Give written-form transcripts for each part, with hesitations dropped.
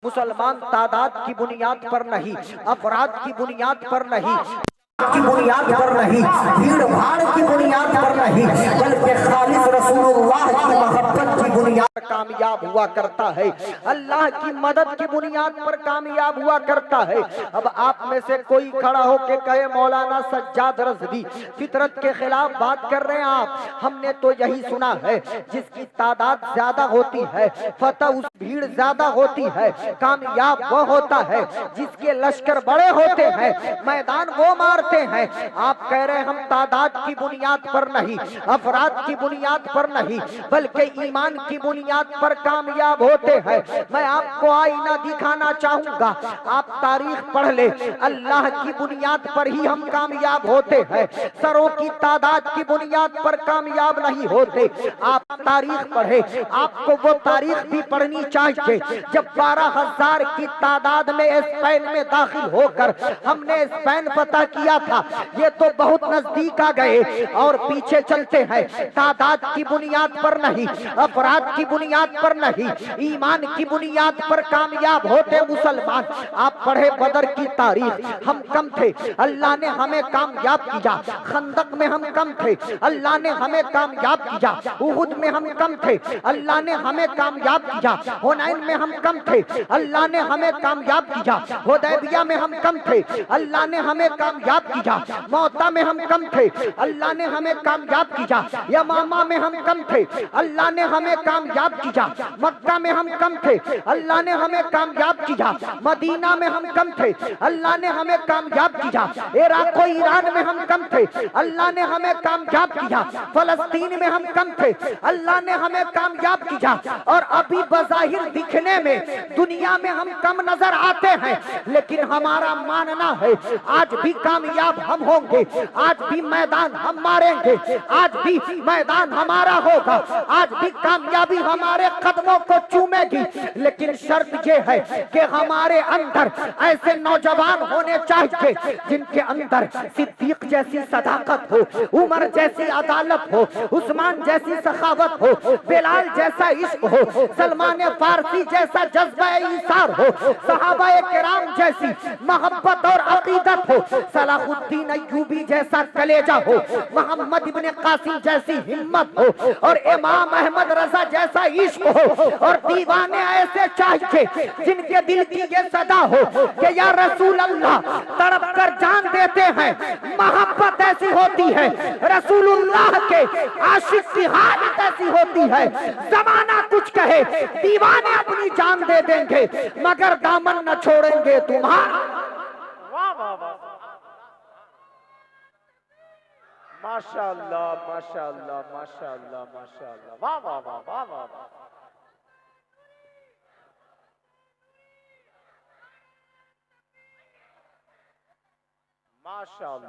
مسلمان تعداد کی بنیاد پر نہیں، افراد کی بنیاد پر نہیں، کی بنیاد پر نہیں، بھیڑ بھاڑ کی بنیاد پر نہیں، بلکہ خالص رسول اللہ کی محبت کی بنیاد پر کامیاب ہوا کرتا ہے، اللہ کی مدد کی بنیاد پر کامیاب ہوا کرتا ہے۔ اب آپ میں سے کوئی کھڑا ہو کے کہے مولانا سجاد رضوی فطرت کے خلاف بات کر رہے ہیں آپ، ہم نے تو یہی سنا ہے جس کی تعداد زیادہ ہوتی ہے فتح اس بھیڑ زیادہ ہوتی ہے، کامیاب وہ ہوتا ہے جس کے لشکر بڑے ہوتے ہیں، میدان وہ مارتے ہیں۔ آپ کہہ رہے ہیں ہم تعداد کی بنیاد پر نہیں، افراد کی بنیاد پر نہیں، بلکہ ایمان کی بنیاد پر کامیاب ہوتے ہیں۔ میں آپ کو آئینہ دکھانا چاہوں گا، آپ تاریخ پڑھ لیں، اللہ کی بنیاد پر ہی ہم کامیاب ہوتے ہیں، سروں کی تعداد کی بنیاد پر کامیاب نہیں ہوتے۔ آپ تاریخ پڑھیں، آپ کو وہ تاریخ بھی پڑھنی چاہیے جب 12,000 کی تعداد میں اسپین میں داخل ہو کر ہم نے اسپین فتح کیا تھا۔ یہ تو بہت نزدیک آ گئے اور پیچھے چلتے ہیں، تعداد کی بنیاد پر نہیں، افراد کی بنیاد پر نہیں، ایمان کی بنیاد پر کامیاب ہوتے مسلمان۔ آپ پڑھے بدر کی تاریخ، ہم کم تھے، اللہ نے ہمیں کامیاب کیا، خندق میں ہم کم تھے، اللہ نے ہمیں کامیاب کیا، احد میں ہم کم تھے، اللہ نے ہمیں کامیاب کیا، حنین میں ہم کم تھے، اللہ نے ہمیں کامیاب کیا، حدیبیہ میں ہم کم تھے، اللہ نے ہمیں کامیاب کیا، موتا میں ہم کم تھے، اللہ نے ہمیں کامیاب کیا، یمامہ میں ہم کم تھے، اللہ نے ہمیں کامیاب کیا، مکہ میں ہم کم تھے، اللہ نے ہمیں کامیاب کیا، مدینہ میں ہم کم تھے، اللہ نے ہمیں کامیاب کیا، عراق و ایران میں ہم کم تھے، اللہ نے ہمیں کامیاب کیا، فلسطین میں ہم کم تھے، اللہ نے ہمیں کامیاب کیا، اور ابھی بظاہر دکھنے میں دنیا میں ہم کم نظر آتے ہیں، لیکن ہمارا ماننا ہے آج بھی کامیاب ہم ہوں گے، آج بھی میدان ہم ماریں گے، آج بھی میدان ہمارا ہوگا، آج بھی کامیابی ہمارے قدموں کو چومے گی، لیکن شرط یہ ہے کہ ہمارے اندر ایسے نوجوان ہونے چاہیے جن کے اندر صدیق جیسی صداقت ہو، عمر جیسی عدالت ہو، عثمان جیسی سخاوت ہو، بلال جیسا عشق ہو، سلمان فارسی جیسا جذبہ ایثار ہو، صحابہ کرام جیسی محبت اور عقیدت ہو، صلاح الدین ایوبی جیسا کلیجہ ہو، محمد ابن قاسم جیسی ہمت ہو، اور امام احمد رضا جیسا عشق ہو، اور دیوانے ایسے چاہیے جن کے دل کی یہ صدا ہو کہ یا رسول اللہ تڑپ کر جان دیتے ہیں، محبت ایسی ہوتی ہے، رسول اللہ کے عاشق کی حالت ایسی ہوتی ہے، زمانہ کچھ کہے دیوانے اپنی جان دے دیں گے مگر دامن نہ چھوڑیں گے تمہارا۔ ماشاءاللہ ماشاءاللہ ماشاءاللہ ماشاءاللہ، واہ واہ واہ واہ واہ واہ،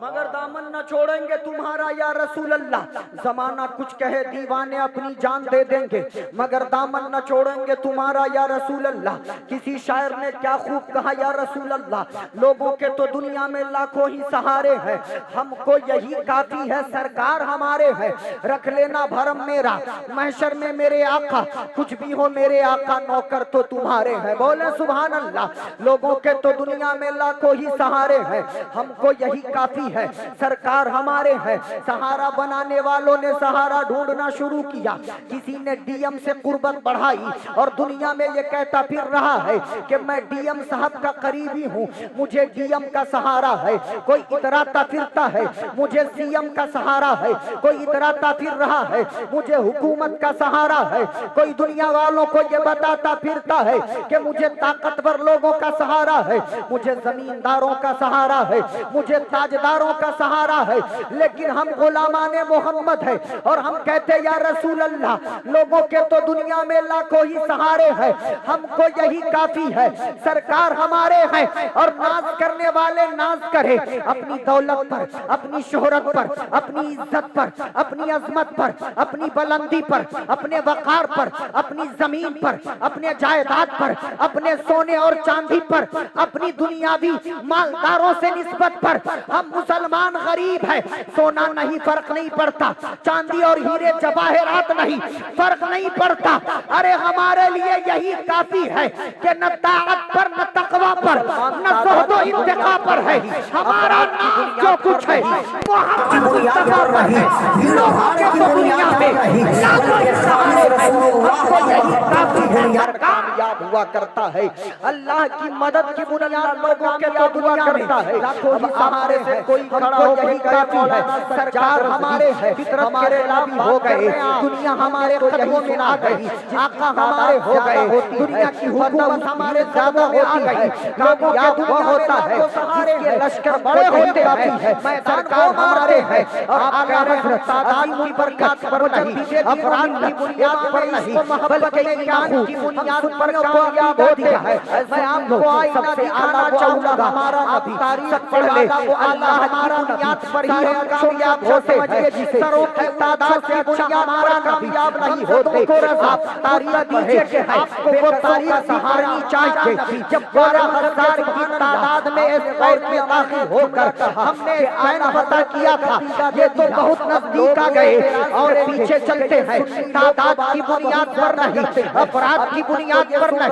مگر دامن نہ چھوڑیں گے تمہارا یا رسول اللہ، زمانہ کچھ کہے دیوانے اپنی جان دے دیں گے مگر دامن نہ چھوڑیں گے تمہارا یا رسول اللہ۔ کسی شاعر نے کیا خوب کہا یا رسول اللہ، لوگوں کے تو دنیا میں لاکھوں ہی سہارے ہیں، ہم کو یہی کافی ہے، سرکار ہمارے ہیں، رکھ لینا بھرم میرا محشر میں میرے آقا، کچھ بھی ہو میرے آقا نوکر تو تمہارے ہیں، بولے سبحان اللہ۔ لوگوں کے تو دنیا میں لاکھوں ہی سہارے ہیں، ہم کو یہی کافی ہے، سرکار ہمارے ہیں۔ سہارا بنانے والوں نے سہارا ڈھونڈنا شروع کیا، کسی نے ڈی ایم سے قربت بڑھائی اور دنیا میں یہ کہتا پھر رہا ہے کہ میں ڈی ایم صاحب کا قریبی ہوں، مجھے ڈی ایم کا سہارا ہے۔ کوئی اتراتا پھرتا ہے مجھے سی ایم کا سہارا ہے، کوئی اتراتا پھر رہا ہے مجھے حکومت کا سہارا ہے، کوئی دنیا والوں کو یہ بتاتا پھرتا ہے کہ مجھے طاقتور لوگوں کا سہارا ہے، مجھے زمینداروں کا سہارا ہے، مجھے تاجداروں کا سہارا ہے، لیکن ہم غلامان محمد ہیں اور ہم کہتے یا رسول اللہ لوگوں کے تو دنیا میں لاکھوں ہی سہارے ہیں، ہم کو یہی کافی ہے، سرکار ہمارے ہیں۔ اور ناز کرنے والے ناز کرے اپنی دولت پر، اپنی شہرت پر، اپنی عزت پر، اپنی عظمت پر، اپنی بلندی پر، اپنے وقار پر، اپنی زمین پر، اپنے جائیداد پر، اپنے سونے اور چاندی پر، اپنی دنیاوی مالداروں سے نسبت پر ہم مسلمان غریب ہیں، سونا نہیں فرق نہیں پڑتا، چاندی اور ہیرے جواہرات نہیں فرق نہیں پڑتا، ارے ہمارے لیے یہی کافی ہے کہ نہ طاعت پر نہ تقوی پر نہ زہد و اتقاء پر ہے، ہمارا نام جو کچھ ہے محمد مصطفیٰ پر ہے، لوگوں کے تو دنیا میں لاکھوں سہارے ہیں، ہم کو یہی کافی ہے، کامیاب ہوا کرتا ہے، اللہ کی مدد کی بنیاد لوگوں کے تو دنیا کرتا ہے، اب ہمارے سے کوئی کھڑا ہو یہی کافی ہے، سرکار ہمارے ہے، فطرت کے خلاف ہو گئے، دنیا ہمارے قدموں میں آ گئی، آقا ہمارے ہو گئے، دنیا کی حکومت ہمارے زیادہ ہوتی ہے، لوگوں کے دنیا ہوتا ہے، جس کے لشکر بڑے ہوتے ہیں، سرکار ہمارے ہے، اور آقا حضرت تعداد کی برکات پر نہیں، افراد کی بنیاد پر نہیں، بلکہ ایمان کی بنیاد پر کامیاب ہوتے ہیں، میں آپ کو سب سے اعلیٰ چاہوں گا، ہمارا نبی سب پڑھ لے، اللہ ہمارا بنیاد پر ہی ہم کامیاب ہوتے ہیں، سروں کی تعداد کی بنیاد ہمارا کامیاب نہیں ہوتے، آپ تاریخ دیجئے کہ آپ کو وہ تاریخ سہارنی چاہیے، جب 12,000 کی تعداد میں اس غیر میں داخل ہو کر ہم نے عین فتح کیا تھا، یہ تو بہت نزدیک آ گئے، اور پیچھے چلتے ہیں، تعداد کی بنیاد پر نہیں، افراد کی بنیاد پر نہیں،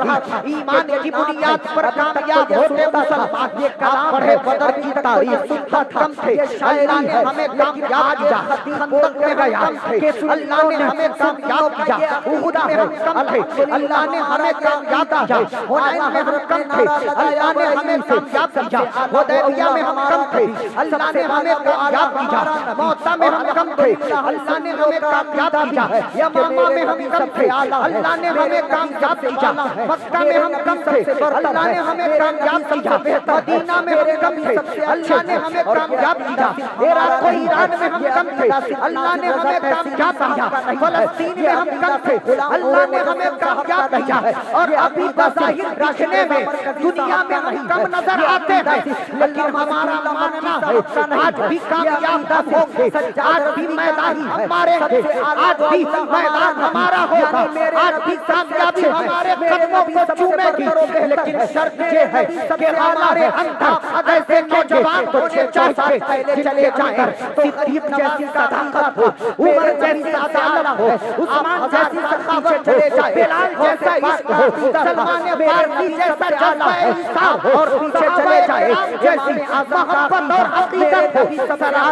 ایمان کی بنیاد پر کامیاب ہوتے مسلمان، یہ کلام پڑھے بدر کی تاریخ کم تھے، اللہ نے ہمیں کامیاب کیا، خندق میں گیا کہ اللہ نے ہمیں کامیاب کیا، احد میں ہم کم تھے، اللہ نے ہمیں کامیاب کیا، حنین میں ہم کم تھے، اللہ نے ہمیں کامیاب کیا، حدیبیہ میں ہم کم تھے، اللہ نے ہمیں کامیاب کیا، موتا میں ہم کم تھے، اللہ نے ہمیں کامیاب کیا، یمامہ میں ہم کم تھے، اللہ نے ہمیں کامیاب کیا، مکہ میں ہم کم تھے، اللہ نے ہمیں کامیاب کیا، مدینہ میں ہم کم تھے، اللہ نے ہمیں کامیاب کیا، عراق و ایران میں ہم کم تھے، اللہ نے ہمیں کامیاب کیا، فلسطین میں ہم کم تھے، اللہ نے ہمیں کامیاب کیا، اور ابھی بظاہر دکھنے میں دنیا میں ہم کم نظر آتے ہیں، لیکن ہمارا ماننا ہے آج بھی کامیاب ہوں گے، آج بھی میدان ہمارے ہیں، آج بھی میدان ہمارا ہوگا، آج بھی کامیابی ہمارے قدموں کو چومے گی، لیکن شرط یہ ہے کہ ہمارے اندر ایسے نوجوان ہونے چاہیے پہلے چلے جائیں، صدیق جیسی صداقت ہو، عمر جیسی عدالت ہو، عثمان جیسی سخاوت چلے جائے، بلال جیسا عشق ہو، سلمان فارسی جیسا جذبہ انصاف ہو، اور پیچھے چلے جائے جیسی محبت اور عقیدت ہو، صلاح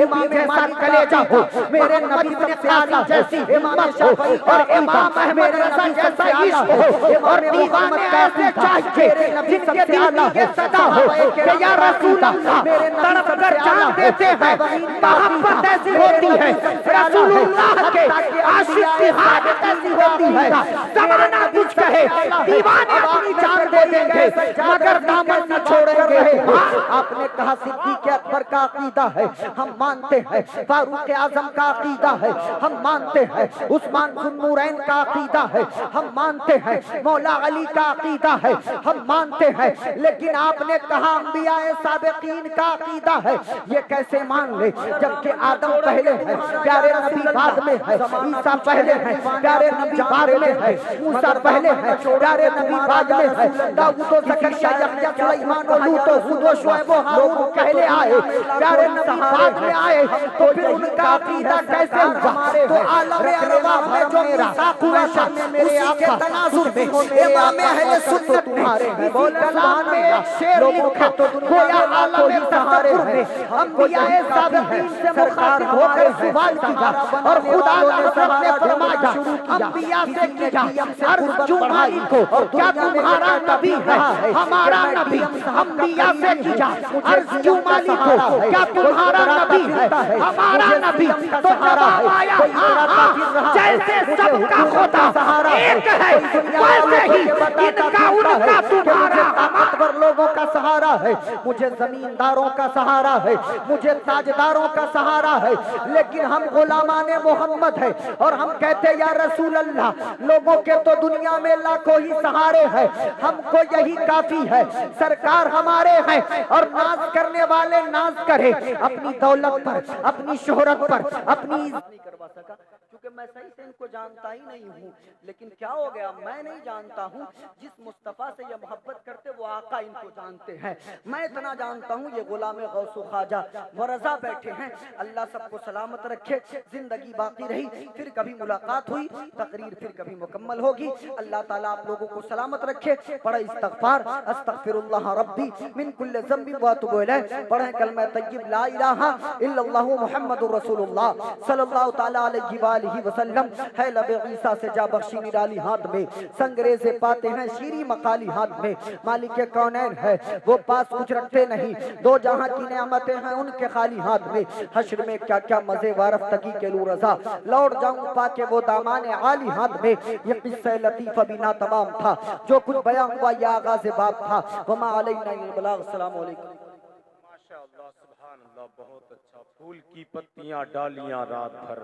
امام جیسا کلیجہ ہو، میرے نبی ابن قاسم جیسی ہمت ہو، اور امام احمد رضا جیسا عشق ہو، اور دیوانے ایسے چاہیے جن کے دل میں یہ صدا ہو کہ یا رسول اللہ تڑپ کر جان دیتے ہیں، محبت ایسی ہوتی ہے رسول اللہ کے عاشق کی حالت ایسی ہوتی ہے، زمانہ کچھ کہے دیوانے اپنی جان دے دیں گے مگر دامن نہ چھوڑیں گے۔ آپ نے کہا صدیق اکبر کا عقیدہ ہے، ہم مانتے ہیں، فاروق اعظم کا عقیدہ ہے، ہم مانتے ہیں، عثمان ذو النورین کا عقیدہ ہے، ہم مانتے ہیں، مولا علی کا عقیدہ ہے، ہم مانتے ہیں، لیکن آپ نے کہا انبیاء سابقین کا عقیدہ ہے، یہ کیسے مان لے جبکہ آدم پہلے ہے، پیارے نبی بعد میں ہے، عیسیٰ پہلے ہے، پیارے نبی بعد میں ہے، موسیٰ پہلے ہے، پیارے نبی بعد میں ہے، داؤد و زکریا یحییٰ سلیمان و لوط و ہود و شعیب و ہارون پہلے آئے، پیارے نبی بعد میں آئے، تو پھر ان کا عقیدہ کیسے ہوا؟ تو عالم ارواح میں جو میثاق ہوا تھا اسی کے تناظر میں امام اہل سنت نے اسی کلام میں ایک شعر لکھا، گویا عالم تصور میں انبیاء سابقین سے مخاطب ہو کر سوال کیا، اور خدا تعالیٰ نے فرمایا انبیاء سے کیا، عرض کیوں مالک ہو کیا تمہارا نبی ہے ہمارا نبی؟ انبیاء سے کیا، عرض کیوں مالک ہو کیا تمہارا نبی ہے ہمارا نبی؟ تو جواب آیا جیسے سب کا خدا ایک ہے ویسے ہی ان کا ان کا تمہارا اکبر لوگوں کا سہارا ہے، مجھے زمینداروں کا سہارا ہے، مجھے تاجداروں کا سہارا ہے، لیکن ہم غلامان محمد ہیں اور ہم کہتے یا رسول اللہ لوگوں کے تو دنیا میں لاکھوں ہی سہارے ہیں، ہم کو یہی کافی ہے، سرکار ہمارے ہیں، اور ناز کرنے والے ناز کرے اپنی دولت پر، اپنی شہرت پر، اپنی نہیں کروا سکا کیونکہ میں صحیح سے ان کو جانتا ہی نہیں ہوں، لیکن کیا ہو گیا میں نہیں جانتا ہوں، جس مصطفیٰ سے یہ محبت کرتے وہ آقا ان کو جانتے ہیں، میں اتنا جانتا ہوں یہ غلام غوث و خواجہ و رضا بیٹھے ہیں، اللہ سب کو سلامت رکھے، زندگی باقی رہی، پھر کبھی ملاقات ہوئی، تقریر پھر کبھی مکمل ہوگی، اللہ تعالیٰ آپ لوگوں کو سلامت رکھے۔ پڑھیں استغفار، استغفر اللہ ربی من کل ذنب واتوب الیہ، پڑھیں کلمہ طیب لا الہ الا اللہ محمد رسول اللہ صلی اللہ تعالیٰ علیہ وآلہ وسلم، ہے لب عیسیٰ سے جا بخشی نرالی ہاتھ میں، سنگریزے پاتے ہیں شیریں مقالی ہاتھ میں، مالک کونین ہے وہ پاس کچھ رکھتے نہیں، دو جہاں کی نعمتیں ہیں ان کے خالی ہاتھ میں، حشر میں کیا کیا مزے وارفتگی کے لو رضا، لوٹ جاؤں پاکے وہ دامان عالی ہاتھ میں، یہ قصہ لطیفہ بھی نا تمام تھا، جو کچھ بیان ہوا یہ آغاز باب تھا، وما علینا الا البلاغ۔ السلام علیکم۔ ماشاءاللہ، سبحان اللہ، بہت اچھا، پھول کی پتیاں ڈالیاں رات بھر